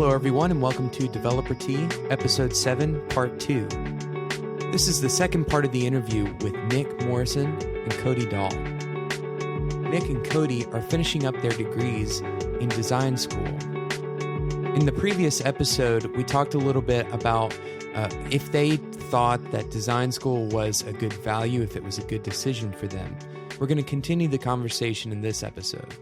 Hello, everyone, and welcome to Developer Tea, Episode 7, Part 2. This is the second part of the interview with Nick Morrison and Kody Dahl. Nick and Kody are finishing up their degrees in design school. In the previous episode, we talked a little bit about if they thought that design school was a good value, if it was a good decision for them. We're going to continue the conversation in this episode.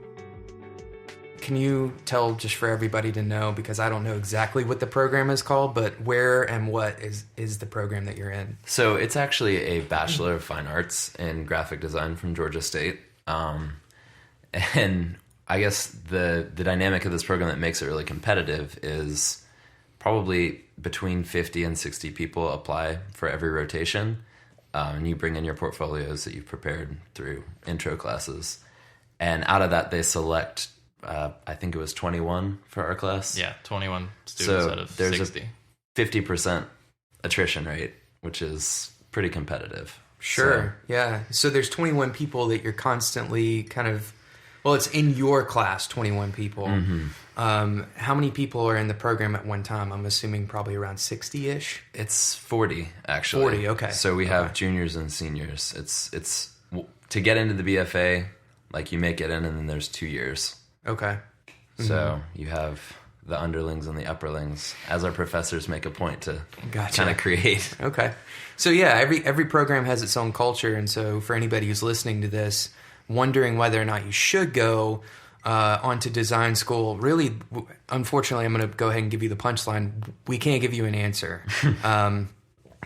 Can you tell, just for everybody to know, because I don't know exactly what the program is called, but where and what is the program that you're in? So it's actually a Bachelor of Fine Arts in Graphic Design from Georgia State. And I guess the dynamic of this program that makes it really competitive is probably between 50 and 60 people apply for every rotation. And you bring in your portfolios that you've prepared through intro classes. And out of that, they select... I think it was 21 for our class. Yeah, 21 students out of 60. There's a 50% attrition rate, which is pretty competitive. Sure, yeah. So there's 21 people that you're constantly it's in your class, 21 people. Mm-hmm. How many people are in the program at one time? I'm assuming probably around 60-ish? It's 40, actually. 40, okay. So we have juniors and seniors. It's to get into the BFA, like you make it in, and then there's 2 years. Okay. So you have the underlings and the upperlings, as our professors make a point to kind of create. Okay. So yeah, every program has its own culture, and so for anybody who's listening to this, wondering whether or not you should go onto design school, really, unfortunately, I'm going to go ahead and give you the punchline. We can't give you an answer.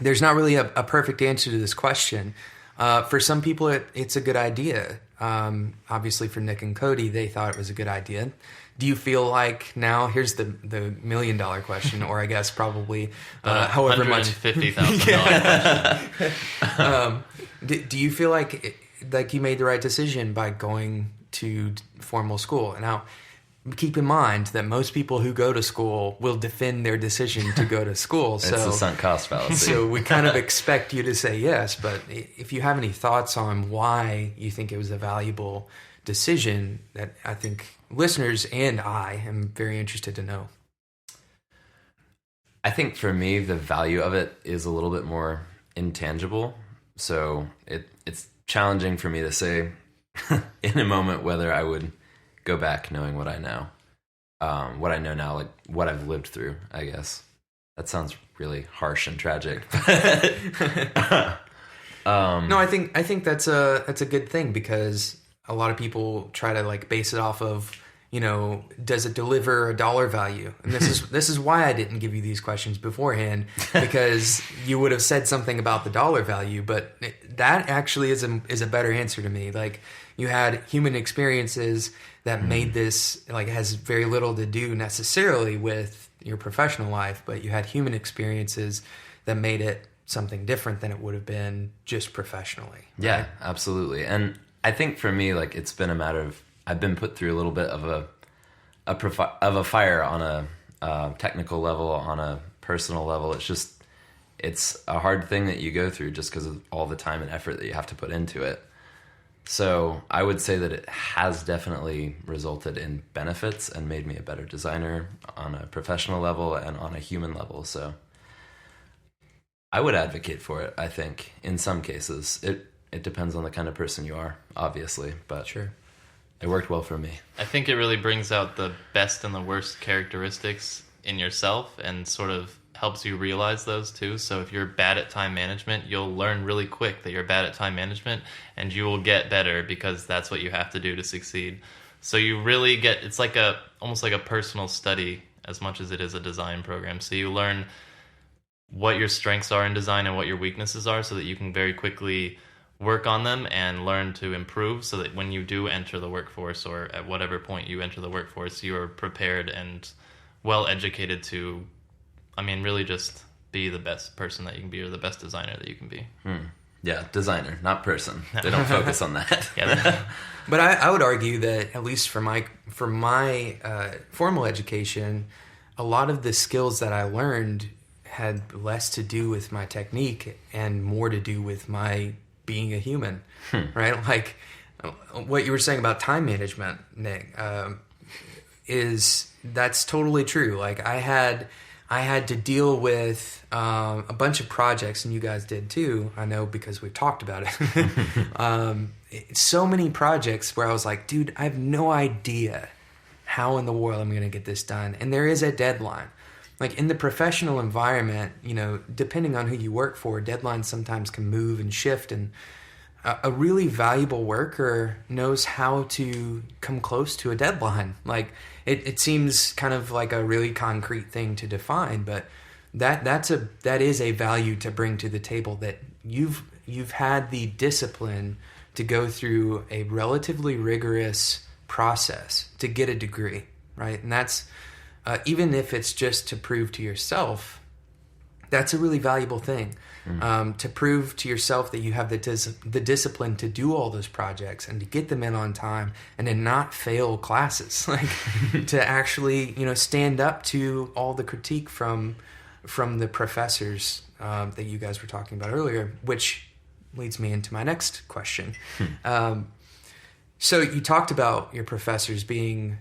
There's not really a perfect answer to this question. For some people, it's a good idea. Obviously for Nick and Kody, they thought it was a good idea. Do you feel like now, here's the $1 million question, or I guess probably however much. $150,000 question. Do you feel like you made the right decision by going to formal school? Now, keep in mind that most people who go to school will defend their decision to go to school. It's a sunk cost fallacy. So we kind of expect you to say yes, but if you have any thoughts on why you think it was a valuable decision, that I think listeners and I am very interested to know. I think for me, the value of it is a little bit more intangible. So it's challenging for me to say in a moment whether I would go back knowing what I know. What I know now, like what I've lived through, I guess. That sounds really harsh and tragic. No, I think that's a good thing, because a lot of people try to base it off of, does it deliver a dollar value? And this is why I didn't give you these questions beforehand, because you would have said something about the dollar value, but that actually is a better answer to me. Like, you had human experiences that made this, has very little to do necessarily with your professional life, but you had human experiences that made it something different than it would have been just professionally. Right? Yeah, absolutely. And I think for me, it's been a matter of, I've been put through a little bit of a fire on a technical level, on a personal level. It's a hard thing that you go through just because of all the time and effort that you have to put into it. So I would say that it has definitely resulted in benefits and made me a better designer on a professional level and on a human level. So I would advocate for it, I think, in some cases. It depends on the kind of person you are, obviously, but sure. It worked well for me. I think it really brings out the best and the worst characteristics in yourself and sort of helps you realize those too. So if you're bad at time management, you'll learn really quick that you're bad at time management, and you will get better because that's what you have to do to succeed. So you really get, it's almost like a personal study as much as it is a design program. So you learn what your strengths are in design and what your weaknesses are, so that you can very quickly work on them and learn to improve, so that when you do enter the workforce, or at whatever point you enter the workforce, you are prepared and well educated to, really just be the best person that you can be, or the best designer that you can be. Yeah, designer, not person. They don't focus on that. Yeah. But I would argue that, at least for my formal education, a lot of the skills that I learned had less to do with my technique and more to do with my being a human, right? Like what you were saying about time management, Nick, is that's totally true. Like I had to deal with a bunch of projects, and you guys did too. I know because we've talked about it. So many projects where I was like, dude, I have no idea how in the world I'm going to get this done. And there is a deadline. Like in the professional environment, you know, depending on who you work for, deadlines sometimes can move and shift. And a really valuable worker knows how to come close to a deadline. Like it seems kind of like a really concrete thing to define, but that is a value to bring to the table, that you've had the discipline to go through a relatively rigorous process to get a degree, right? And that's even if it's just to prove to yourself, that's a really valuable thing. To prove to yourself that you have the discipline to do all those projects and to get them in on time and to not fail classes, like to actually, you know, stand up to all the critique from the professors that you guys were talking about earlier, which leads me into my next question. So you talked about your professors being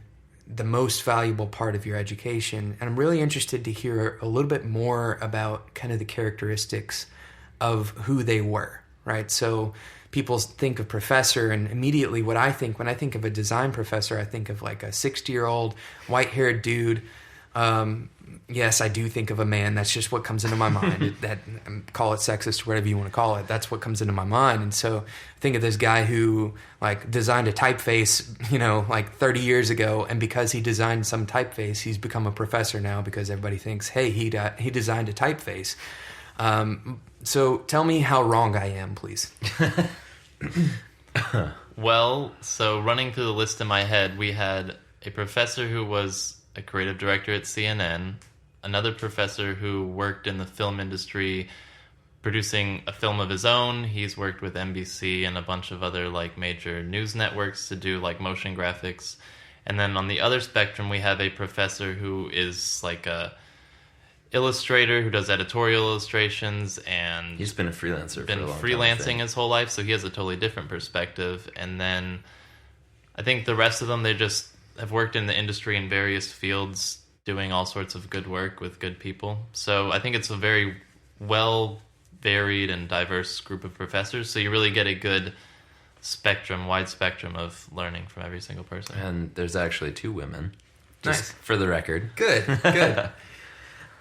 the most valuable part of your education, and I'm really interested to hear a little bit more about kind of the characteristics of who they were, right? So people think of professor, and immediately what I think when I think of a design professor, I think of like a 60-year-old white-haired dude. Yes, I do think of a man. That's just what comes into my mind. That call it sexist or whatever you want to call it. That's what comes into my mind. And so think of this guy who like designed a typeface, you know, like 30 years ago, and because he designed some typeface, he's become a professor now because everybody thinks, hey, he designed a typeface. So tell me how wrong I am, please. Well, so running through the list in my head, we had a professor who was a creative director at CNN, another professor who worked in the film industry producing a film of his own. He's worked with NBC and a bunch of other like major news networks to do like motion graphics. And then on the other spectrum, we have a professor who is like a illustrator who does editorial illustrations, and he's been a freelancer for a long time, freelancing his whole life, so he has a totally different perspective. And then I think the rest of them, they just have worked in the industry in various fields doing all sorts of good work with good people. So I think it's a very well varied and diverse group of professors, so you really get a good wide spectrum of learning from every single person. And there's actually 2 women, just Nice. for the record. Good.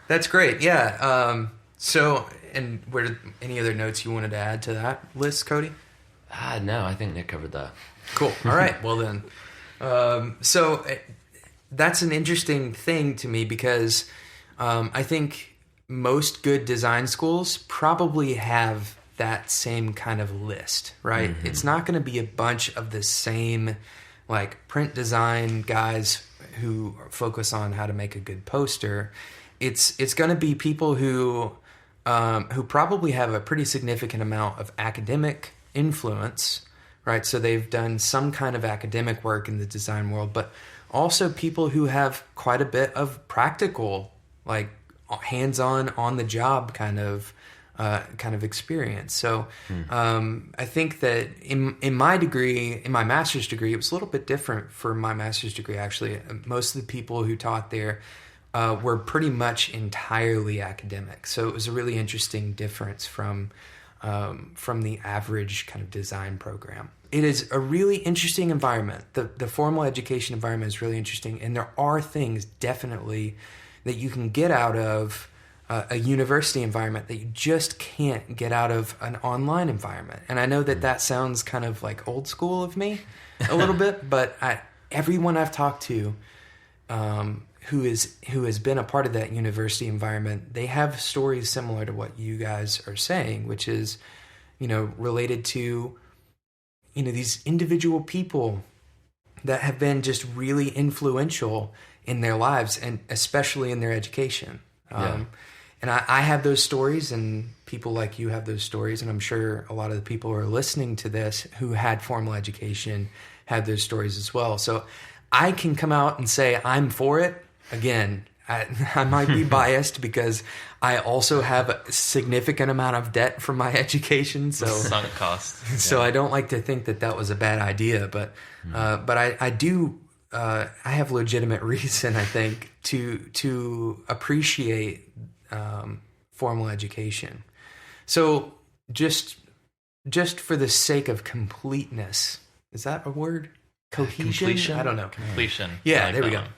That's great. Yeah. So, and any other notes you wanted to add to that list, Kody? No, I think Nick covered that. Cool. All right. Well then, so that's an interesting thing to me because I think most good design schools probably have that same kind of list, right? Mm-hmm. It's not going to be a bunch of the same like print design guys who focus on how to make a good poster. It's going to be people who probably have a pretty significant amount of academic influence, right? So they've done some kind of academic work in the design world, but also people who have quite a bit of practical, like hands-on, on-the-job kind of experience. So I think that in my degree, in my master's degree, it was a little bit different for my master's degree, actually. Most of the people who taught there were pretty much entirely academic. So it was a really interesting difference from the average kind of design program. It is a really interesting environment. The formal education environment is really interesting, and there are things definitely that you can get out of a university environment that you just can't get out of an online environment. And I know that sounds kind of like old school of me a little bit, but everyone I've talked to who has been a part of that university environment, they have stories similar to what you guys are saying, which is, related to, these individual people that have been just really influential in their lives and especially in their education. And I have those stories, and people like you have those stories, and I'm sure a lot of the people who are listening to this who had formal education had those stories as well. So I can come out and say I'm for it. Again, I might be biased because I also have a significant amount of debt from my education. So sunk cost. So I don't like to think that was a bad idea, but I do I have legitimate reason, I think, to appreciate formal education. So just for the sake of completeness, is that a word? Cohesion? Completion? I don't know. Completion. Yeah, I like there we that go. one.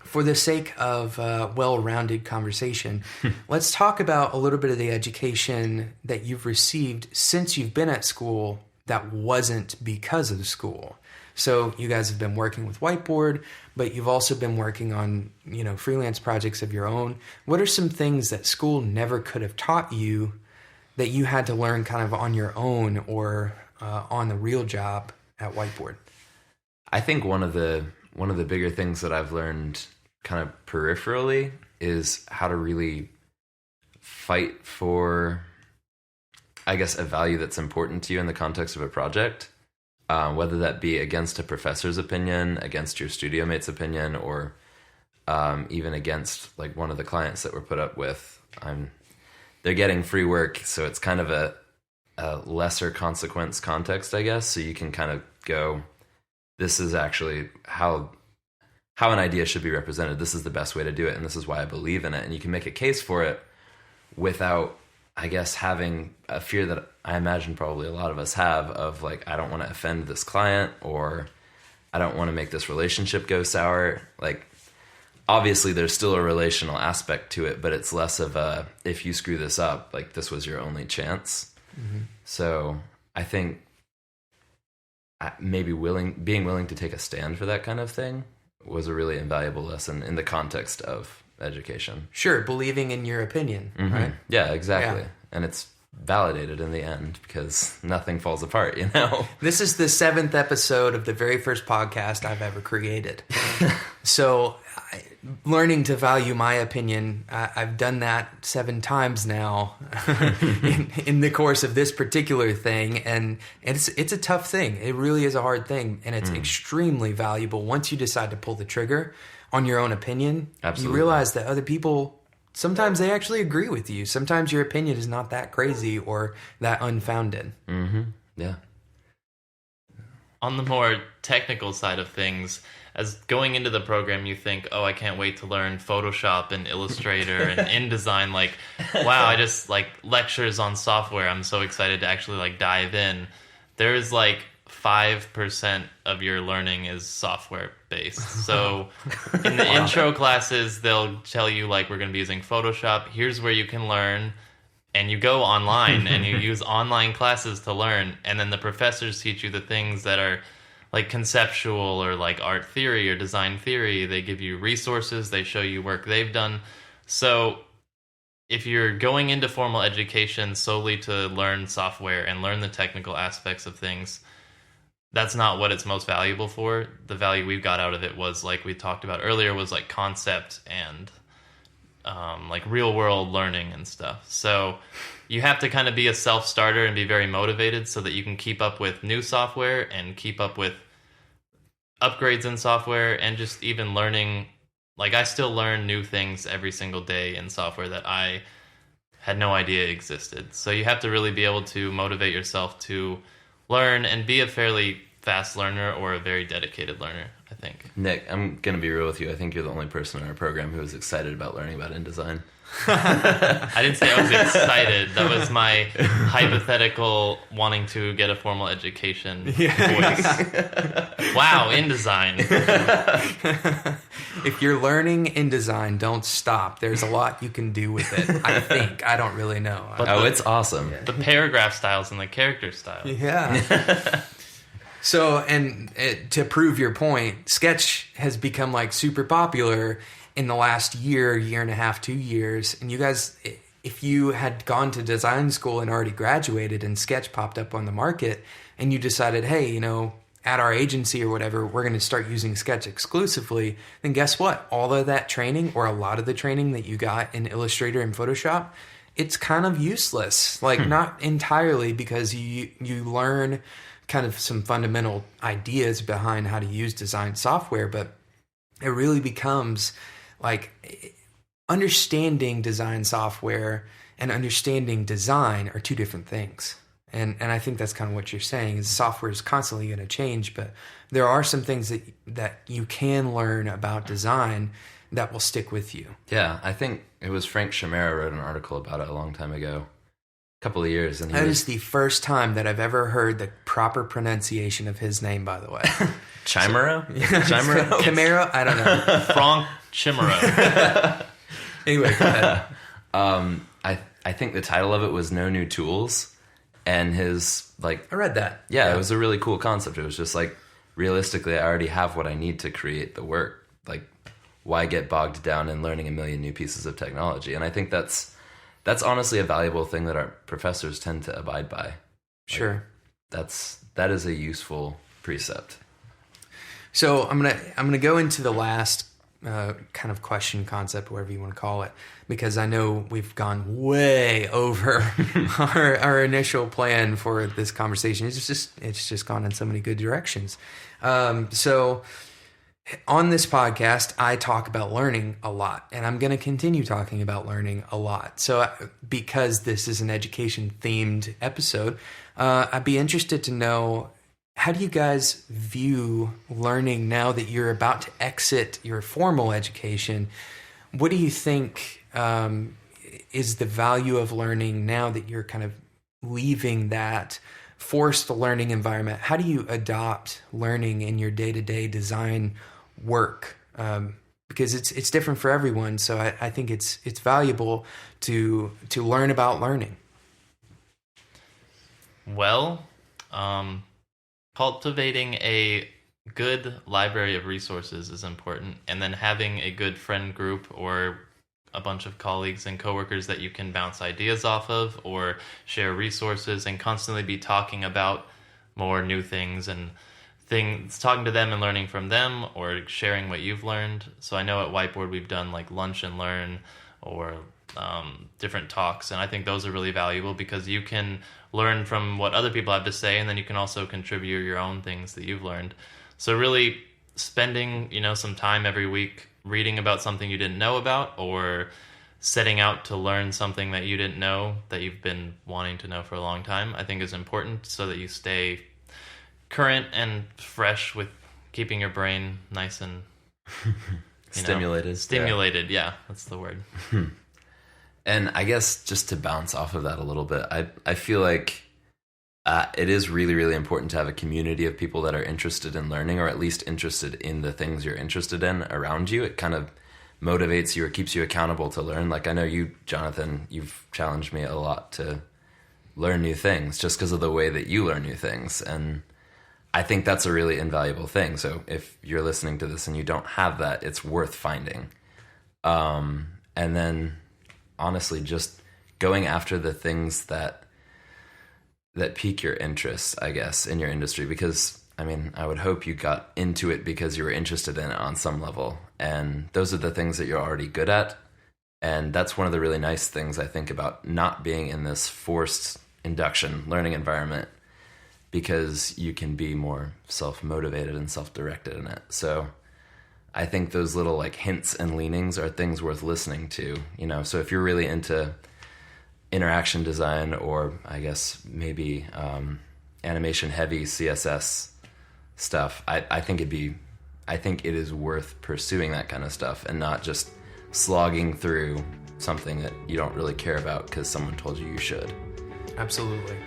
For the sake of well-rounded conversation, let's talk about a little bit of the education that you've received since you've been at school that wasn't because of school. So you guys have been working with Whiteboard, but you've also been working on, freelance projects of your own. What are some things that school never could have taught you that you had to learn kind of on your own or on the real job at Whiteboard? I think one of the bigger things that I've learned kind of peripherally is how to really fight for, I guess, a value that's important to you in the context of a project, whether that be against a professor's opinion, against your studio mate's opinion, or even against like one of the clients that we're put up with. They're getting free work, so it's kind of a lesser consequence context, I guess. So you can kind of go, this is actually how an idea should be represented. This is the best way to do it, and this is why I believe in it. And you can make a case for it without, I guess, having a fear that I imagine probably a lot of us have of like, I don't want to offend this client, or I don't want to make this relationship go sour. Like, obviously there's still a relational aspect to it, but it's less of a, if you screw this up, like this was your only chance. Mm-hmm. So I think maybe being willing to take a stand for that kind of thing was a really invaluable lesson in the context of education. Sure, believing in your opinion, Mm-hmm. right? Yeah, exactly. Yeah. And it's validated in the end because nothing falls apart, This is the 7th episode of the very first podcast I've ever created. So learning to value my opinion, I've done that 7 times now in the course of this particular thing. And it's a tough thing. It really is a hard thing. And it's extremely valuable once you decide to pull the trigger on your own opinion. Absolutely. You realize that other people, sometimes they actually agree with you. Sometimes your opinion is not that crazy or that unfounded. Mm-hmm. Yeah. On the more technical side of things, as going into the program, you think, oh, I can't wait to learn Photoshop and Illustrator and InDesign. Like, wow, I just like lectures on software. I'm so excited to actually like dive in. There's like 5% of your learning is software based. So in the intro classes, they'll tell you like, we're going to be using Photoshop. Here's where you can learn. And you go online and you use online classes to learn. And then the professors teach you the things that are like conceptual or like art theory or design theory. They give you resources. They show you work they've done. So if you're going into formal education solely to learn software and learn the technical aspects of things, that's not what it's most valuable for. The value we've got out of it was, like we talked about earlier, was like concept and like real world learning and stuff. So you have to kind of be a self-starter and be very motivated so that you can keep up with new software and keep up with upgrades in software and just even learning. Like, I still learn new things every single day in software that I had no idea existed. So you have to really be able to motivate yourself to learn and be a fairly fast learner or a very dedicated learner, I think. Nick, I'm going to be real with you. I think you're the only person in our program who was excited about learning about InDesign. I didn't say I was excited. That was my hypothetical wanting to get a formal education voice. Wow, InDesign. If you're learning InDesign, don't stop. There's a lot you can do with it, I think. I don't really know. But it's awesome. The paragraph styles and the character styles. Yeah. So, and to prove your point, Sketch has become like super popular in the last year and a half, 2 years. And you guys, if you had gone to design school and already graduated and Sketch popped up on the market and you decided, hey, at our agency or whatever, we're going to start using Sketch exclusively, then guess what? All of that training, or a lot of the training that you got in Illustrator and Photoshop, it's kind of useless. Like, not entirely, because you learn kind of some fundamental ideas behind how to use design software, but it really becomes like understanding design software and understanding design are two different things. And I think that's kind of what you're saying is software is constantly going to change, but there are some things that you can learn about design that will stick with you. Yeah, I think it was Frank Chimera wrote an article about it a long time ago, a couple of years. And that is the first time that I've ever heard the proper pronunciation of his name, by the way. Chimera? Chimera? Chimera? I don't know. Frank Chimera. Anyway, go ahead. I think the title of it was No New Tools. And his, like... I read that. Yeah, it was a really cool concept. It was just like, realistically, I already have what I need to create the work. Like, why get bogged down in learning a million new pieces of technology? And I think that's honestly a valuable thing that our professors tend to abide by. Sure. That is a useful precept. So I'm gonna go into the last kind of question, concept, whatever you want to call it, because I know we've gone way over our initial plan for this conversation. It's just gone in so many good directions. So on this podcast, I talk about learning a lot, and I'm going to continue talking about learning a lot. So because this is an education-themed episode, I'd be interested to know, how do you guys view learning now that you're about to exit your formal education? What do you think is the value of learning now that you're kind of leaving that forced learning environment? How do you adopt learning in your day-to-day design work? Because it's different for everyone. So I think it's valuable to learn about learning. Well, cultivating a good library of resources is important, and then having a good friend group or a bunch of colleagues and coworkers that you can bounce ideas off of or share resources and constantly be talking about more new things and talking to them and learning from them or sharing what you've learned. So I know at Whiteboard we've done like lunch and learn or different talks, and I think those are really valuable because you can learn from what other people have to say, and then you can also contribute your own things that you've learned. So really spending, some time every week reading about something you didn't know about, or setting out to learn something that you didn't know that you've been wanting to know for a long time, I think is important so that you stay current and fresh with keeping your brain nice and stimulated. Yeah, that's the word. And I guess just to bounce off of that a little bit, I feel like it is really, really important to have a community of people that are interested in learning, or at least interested in the things you're interested in around you. It kind of motivates you or keeps you accountable to learn. Like I know you, Jonathan, you've challenged me a lot to learn new things just because of the way that you learn new things. And I think that's a really invaluable thing. So if you're listening to this and you don't have that, it's worth finding. And then honestly, just going after the things that pique your interest, I guess, in your industry. Because, I would hope you got into it because you were interested in it on some level. And those are the things that you're already good at. And that's one of the really nice things I think about not being in this forced induction learning environment, because you can be more self-motivated and self-directed in it. So I think those little hints and leanings are things worth listening to, So if you're really into interaction design, or I guess maybe animation heavy CSS stuff, I think it is worth pursuing that kind of stuff and not just slogging through something that you don't really care about because someone told you should. Absolutely.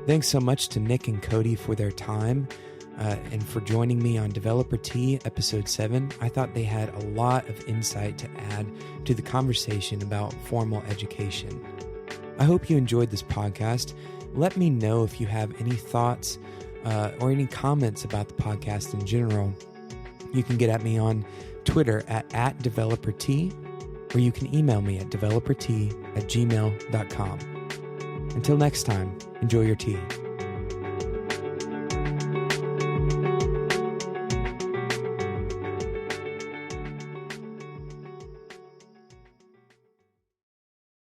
Thanks so much to Nick and Kody for their time. And for joining me on Developer Tea, Episode 7. I thought they had a lot of insight to add to the conversation about formal education. I hope you enjoyed this podcast. Let me know if you have any thoughts or any comments about the podcast in general. You can get at me on Twitter at @DeveloperT, or you can email me at developertea@gmail.com. Until next time, enjoy your tea.